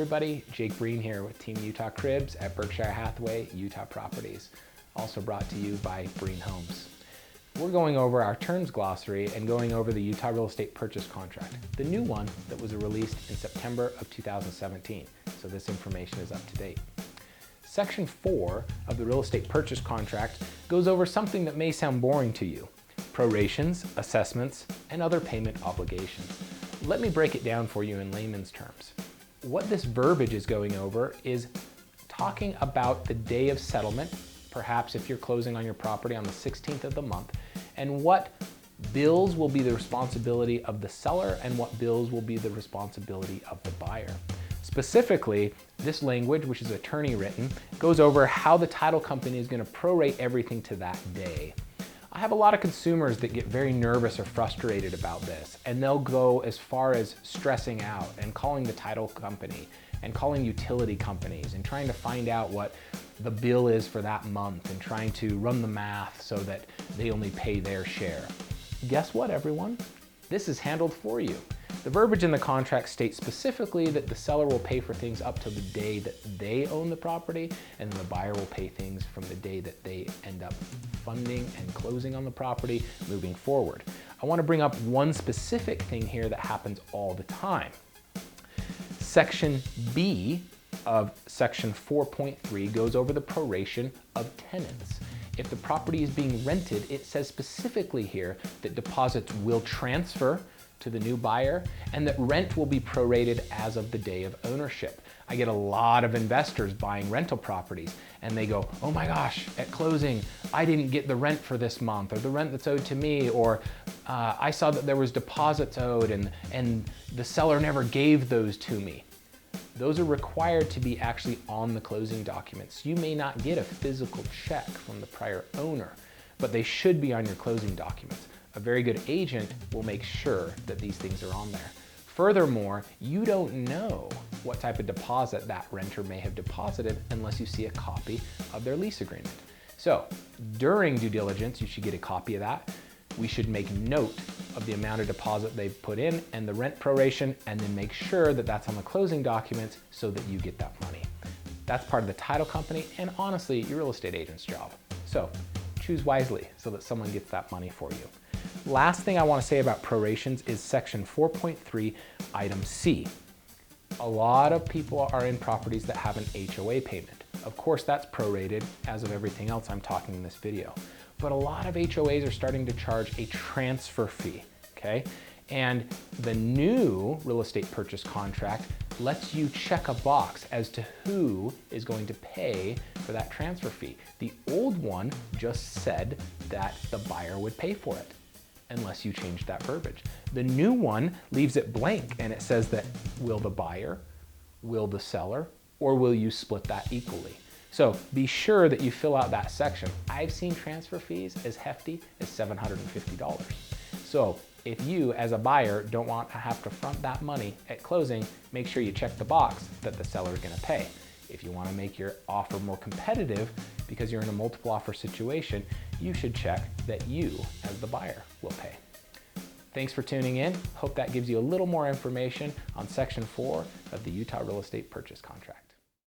everybody, Jake Breen here with Team Utah Cribs at Berkshire Hathaway Utah Properties, also brought to you by Breen Homes. We're going over our terms glossary and going over the Utah real estate purchase contract, the new one that was released in September of 2017, so this information is up to date. Section 4 of the real estate purchase contract goes over something that may sound boring to you: prorations, assessments, and other payment obligations. Let me break it down for you in layman's terms. What this verbiage is going over is talking about the day of settlement, perhaps if you're closing on your property on the 16th of the month, and what bills will be the responsibility of the seller and what bills will be the responsibility of the buyer. Specifically, this language, which is attorney written, goes over how the title company is going to prorate everything to that day. I have a lot of consumers that get very nervous or frustrated about this, and they'll go as far as stressing out and calling the title company and calling utility companies and trying to find out what the bill is for that month and trying to run the math so that they only pay their share. Guess what, everyone? This is handled for you. The verbiage in the contract states specifically that the seller will pay for things up to the day that they own the property, and then the buyer will pay things from the day that they end up funding and closing on the property moving forward. I want to bring up one specific thing here that happens all the time. Section B of Section 4.3 goes over the proration of tenants. If the property is being rented, it says specifically here that deposits will transfer to the new buyer and that rent will be prorated as of the day of ownership. I get a lot of investors buying rental properties and they go, oh my gosh, at closing, I didn't get the rent for this month, or the rent that's owed to me, or I saw that there was deposits owed and the seller never gave those to me. Those are required to be actually on the closing documents. You may not get a physical check from the prior owner, but they should be on your closing documents. A very good agent will make sure that these things are on there. Furthermore, you don't know what type of deposit that renter may have deposited unless you see a copy of their lease agreement. So during due diligence, you should get a copy of that. We should make note of the amount of deposit they've put in and the rent proration, and then make sure that that's on the closing documents so that you get that money. That's part of the title company and honestly, your real estate agent's job. So choose wisely so that someone gets that money for you. Last thing I want to say about prorations is Section 4.3, Item C. A lot of people are in properties that have an HOA payment. Of course, that's prorated as of everything else I'm talking in this video. But a lot of HOAs are starting to charge a transfer fee, okay? And the new real estate purchase contract lets you check a box as to who is going to pay for that transfer fee. The old one just said that the buyer would pay for it, unless you change that verbiage. The new one leaves it blank and it says that will the buyer, will the seller, or will you split that equally? So be sure that you fill out that section. I've seen transfer fees as hefty as $750. So if you as a buyer don't want to have to front that money at closing, make sure you check the box that the seller is going to pay. If you want to make your offer more competitive because you're in a multiple offer situation, you should check that you as the buyer will pay. Thanks for tuning in. Hope that gives you a little more information on Section 4 of the Utah Real Estate Purchase Contract.